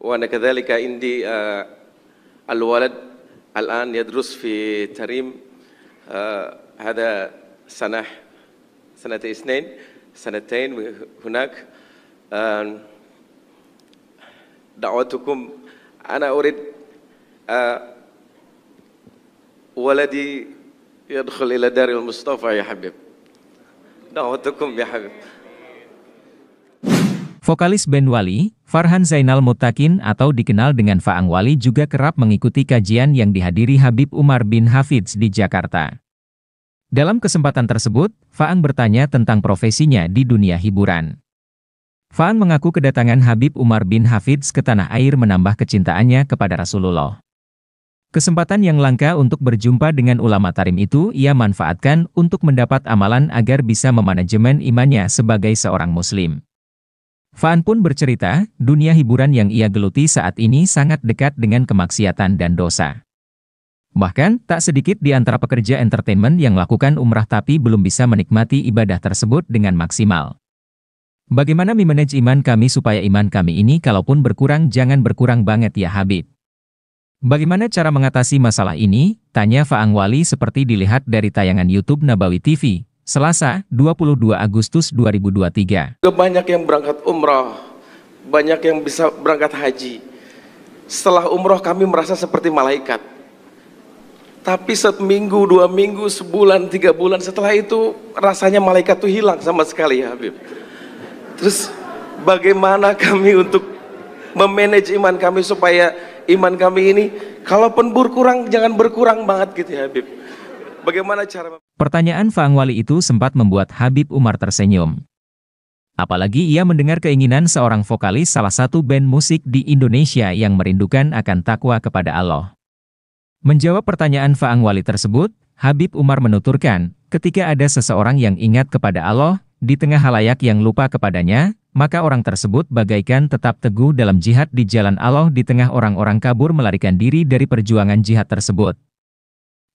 وأنا كذلك عندي الولد الآن يدرس في تريم هذا سنتين هناك. دعوتكم أنا أريد ولدي يدخل إلى دار المصطفى يا حبيب. دعوتكم يا حبيب. Vokalis band Wali, Farhan Zainal Muttaqin atau dikenal dengan Faang Wali juga kerap mengikuti kajian yang dihadiri Habib Umar bin Hafidz di Jakarta. Dalam kesempatan tersebut, Faang bertanya tentang profesinya di dunia hiburan. Faang mengaku kedatangan Habib Umar bin Hafidz ke tanah air menambah kecintaannya kepada Rasulullah. Kesempatan yang langka untuk berjumpa dengan ulama tarim itu ia manfaatkan untuk mendapat amalan agar bisa memanajemen imannya sebagai seorang muslim. Faang pun bercerita, dunia hiburan yang ia geluti saat ini sangat dekat dengan kemaksiatan dan dosa. Bahkan, tak sedikit di antara pekerja entertainment yang melakukan umrah tapi belum bisa menikmati ibadah tersebut dengan maksimal. Bagaimana memanage iman kami supaya iman kami ini kalaupun berkurang jangan berkurang banget ya Habib? Bagaimana cara mengatasi masalah ini? Tanya Faang Wali seperti dilihat dari tayangan YouTube Nabawi TV. Selasa, 22 Agustus 2023. Banyak yang berangkat umrah, banyak yang bisa berangkat haji. Setelah umrah kami merasa seperti malaikat. Tapi seminggu, 2 minggu, sebulan, 3 bulan setelah itu rasanya malaikat itu hilang sama sekali ya Habib. Terus bagaimana kami untuk memanage iman kami supaya iman kami ini kalaupun berkurang jangan berkurang banget gitu ya Habib. Bagaimana cara... Pertanyaan Faang Wali itu sempat membuat Habib Umar tersenyum. Apalagi ia mendengar keinginan seorang vokalis salah satu band musik di Indonesia yang merindukan akan takwa kepada Allah. Menjawab pertanyaan Faang Wali tersebut, Habib Umar menuturkan, ketika ada seseorang yang ingat kepada Allah, di tengah halayak yang lupa kepadanya, maka orang tersebut bagaikan tetap teguh dalam jihad di jalan Allah di tengah orang-orang kabur melarikan diri dari perjuangan jihad tersebut.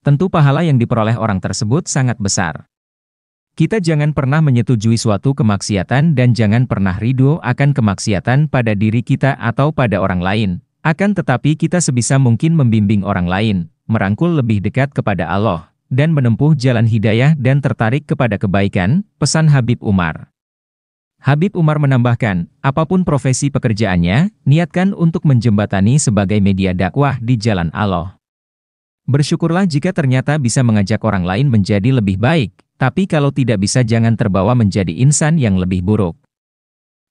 Tentu pahala yang diperoleh orang tersebut sangat besar. Kita jangan pernah menyetujui suatu kemaksiatan dan jangan pernah ridho akan kemaksiatan pada diri kita atau pada orang lain. Akan tetapi kita sebisa mungkin membimbing orang lain, merangkul lebih dekat kepada Allah, dan menempuh jalan hidayah dan tertarik kepada kebaikan, pesan Habib Umar. Habib Umar menambahkan, apapun profesi pekerjaannya, niatkan untuk menjembatani sebagai media dakwah di jalan Allah. Bersyukurlah jika ternyata bisa mengajak orang lain menjadi lebih baik, tapi kalau tidak bisa jangan terbawa menjadi insan yang lebih buruk.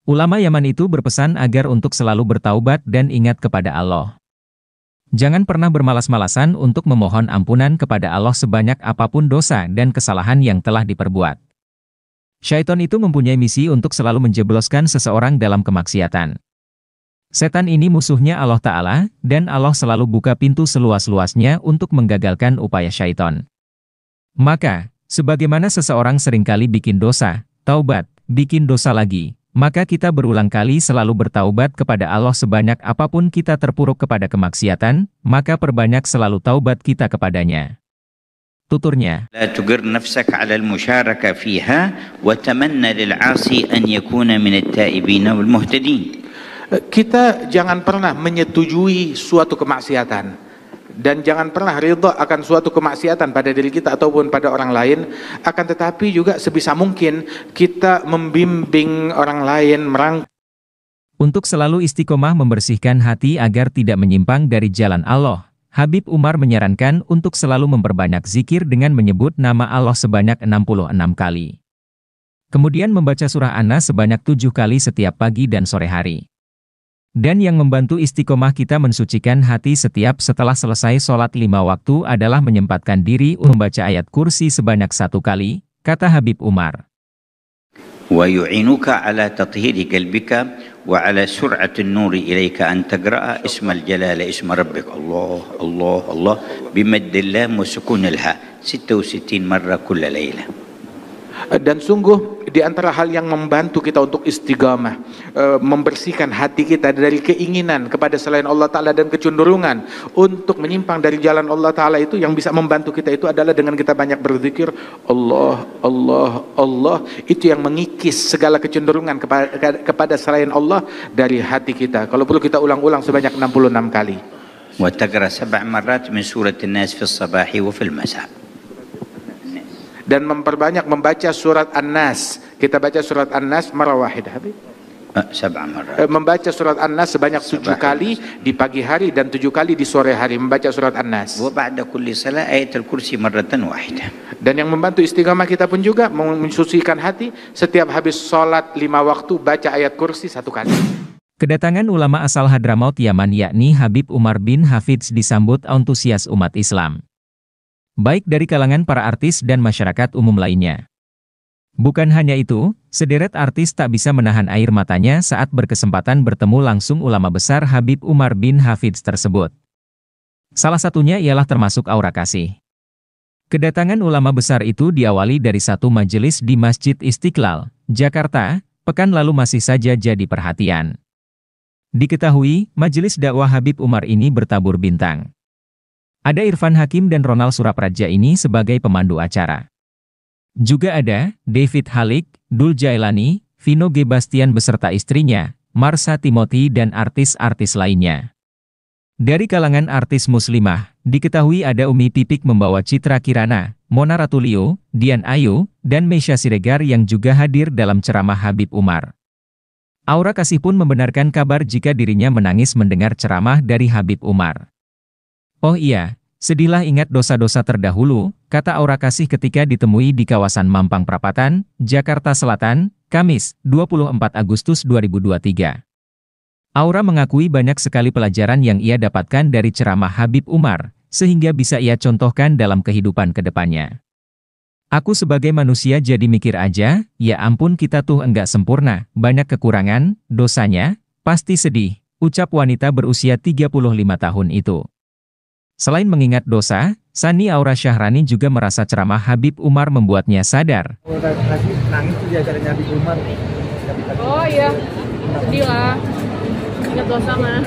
Ulama Yaman itu berpesan agar untuk selalu bertaubat dan ingat kepada Allah. Jangan pernah bermalas-malasan untuk memohon ampunan kepada Allah sebanyak apapun dosa dan kesalahan yang telah diperbuat. Syaitan itu mempunyai misi untuk selalu menjebloskan seseorang dalam kemaksiatan. Setan ini musuhnya Allah Ta'ala, dan Allah selalu buka pintu seluas-luasnya untuk menggagalkan upaya syaitan. Maka, sebagaimana seseorang seringkali bikin dosa, taubat, bikin dosa lagi, maka kita berulang kali selalu bertaubat kepada Allah sebanyak apapun kita terpuruk kepada kemaksiatan, maka perbanyak selalu taubat kita kepadanya. Tuturnya. La tugir nafsaka 'ala al-musyarakah fiha wa tamanna lil 'asi an yakuna min at-ta'ibin wal muhtadin. Kita jangan pernah menyetujui suatu kemaksiatan dan jangan pernah ridha akan suatu kemaksiatan pada diri kita ataupun pada orang lain, akan tetapi juga sebisa mungkin kita membimbing orang lain Untuk selalu istiqomah membersihkan hati agar tidak menyimpang dari jalan Allah, Habib Umar menyarankan untuk selalu memperbanyak zikir dengan menyebut nama Allah sebanyak 66 kali. Kemudian membaca surah An-Nas sebanyak 7 kali setiap pagi dan sore hari. Dan yang membantu istiqomah kita mensucikan hati setiap setelah selesai sholat 5 waktu adalah menyempatkan diri untuk membaca ayat kursi sebanyak 1 kali, kata Habib Umar. Wa yu'inuka ala tathhiri qalbika wa ala sur'atin nuri ilaika an taqra'a ismal jalala isma rabbik Allah Allah Allah bimaddillah wa sukunil ha 66 marrah kulla layla. Dan sungguh di antara hal yang membantu kita untuk istiqamah, membersihkan hati kita dari keinginan kepada selain Allah Ta'ala dan kecenderungan untuk menyimpang dari jalan Allah Ta'ala, itu yang bisa membantu kita itu adalah dengan kita banyak berzikir Allah, Allah, Allah. Itu yang mengikis segala kecenderungan kepada selain Allah dari hati kita. Kalau perlu kita ulang-ulang sebanyak 66 kali. وتقرأ 7 مرات من سورة الناس في الصباح وفي المساء. Dan memperbanyak membaca surat An-Nas. Kita baca surat An-Nas marah wahidah, Habib. 7 مرات. Membaca surat An-Nas sebanyak 7 kali di pagi hari dan 7 kali di sore hari membaca surat An-Nas. وبعد كل صلاة آية الكرسي مرة واحدة. Dan yang membantu istiqamah kita pun juga mensucikan hati, setiap habis sholat 5 waktu baca ayat kursi 1 kali. Kedatangan ulama asal Hadramaut Yaman yakni Habib Umar bin Hafidz disambut antusias umat Islam, baik dari kalangan para artis dan masyarakat umum lainnya. Bukan hanya itu, sederet artis tak bisa menahan air matanya saat berkesempatan bertemu langsung ulama besar Habib Umar bin Hafidz tersebut. Salah satunya ialah termasuk Aura Kasih. Kedatangan ulama besar itu diawali dari satu majelis di Masjid Istiqlal, Jakarta, pekan lalu masih saja jadi perhatian. Diketahui, majelis dakwah Habib Umar ini bertabur bintang. Ada Irfan Hakim dan Ronald Surapraja ini sebagai pemandu acara. Juga ada David Halik, Dul Jailani, Vino G. Bastian beserta istrinya, Marsha Timothy dan artis-artis lainnya. Dari kalangan artis muslimah, diketahui ada Umi Pipik membawa Citra Kirana, Mona Ratulio, Dian Ayu, dan Meisya Siregar yang juga hadir dalam ceramah Habib Umar. Aura Kasih pun membenarkan kabar jika dirinya menangis mendengar ceramah dari Habib Umar. Oh iya, sedihlah ingat dosa-dosa terdahulu, kata Aura Kasih ketika ditemui di kawasan Mampang Perapatan, Jakarta Selatan, Kamis, 24 Agustus 2023. Aura mengakui banyak sekali pelajaran yang ia dapatkan dari ceramah Habib Umar, sehingga bisa ia contohkan dalam kehidupan kedepannya. Aku sebagai manusia jadi mikir aja, ya ampun kita tuh enggak sempurna, banyak kekurangan, dosanya, pasti sedih, ucap wanita berusia 35 tahun itu. Selain mengingat dosa, Sani Aura Syahrani juga merasa ceramah Habib Umar membuatnya sadar. Nangis tuh di acaranya Habib Umar. Oh iya, sedih lah, ingat dosa mah.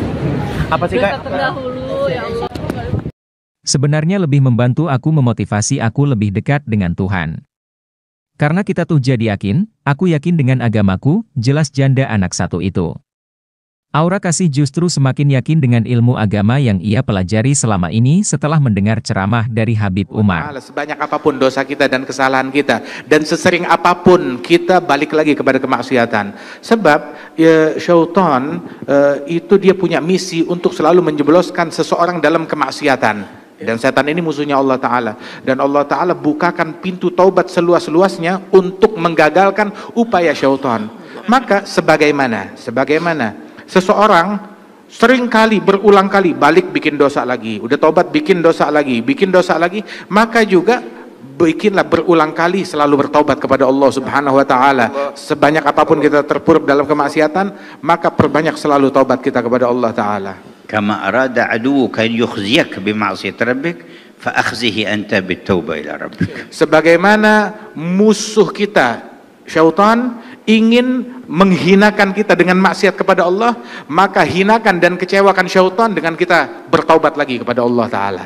Apa sih dosa Kak? terdahulu, ya Allah. Sebenarnya lebih membantu aku memotivasi aku lebih dekat dengan Tuhan. Karena kita tuh jadi yakin, aku yakin dengan agamaku, jelas janda anak satu itu. Aura Kasih justru semakin yakin dengan ilmu agama yang ia pelajari selama ini setelah mendengar ceramah dari Habib Umar. Sebanyak apapun dosa kita dan kesalahan kita, dan sesering apapun kita balik lagi kepada kemaksiatan. Sebab ya, syaitan itu dia punya misi untuk selalu menjebloskan seseorang dalam kemaksiatan. Dan setan ini musuhnya Allah Ta'ala. Dan Allah Ta'ala bukakan pintu taubat seluas-luasnya untuk menggagalkan upaya syaitan. Maka sebagaimana seseorang sering kali, berulang kali balik bikin dosa lagi, udah taubat bikin dosa lagi, maka juga bikinlah berulang kali selalu bertaubat kepada Allah Subhanahu wa Ta'ala. Sebanyak apapun kita terpuruk dalam kemaksiatan, maka perbanyak selalu taubat kita kepada Allah Ta'ala. كما أراد عدوك أن يخزيك بمعصية ربك فأخزه أنت بالتوبة إلى ربك. Sebagaimana musuh kita syaitan ingin menghinakan kita dengan maksiat kepada Allah, maka hinakan dan kecewakan syaitan dengan kita bertaubat lagi kepada Allah Ta'ala.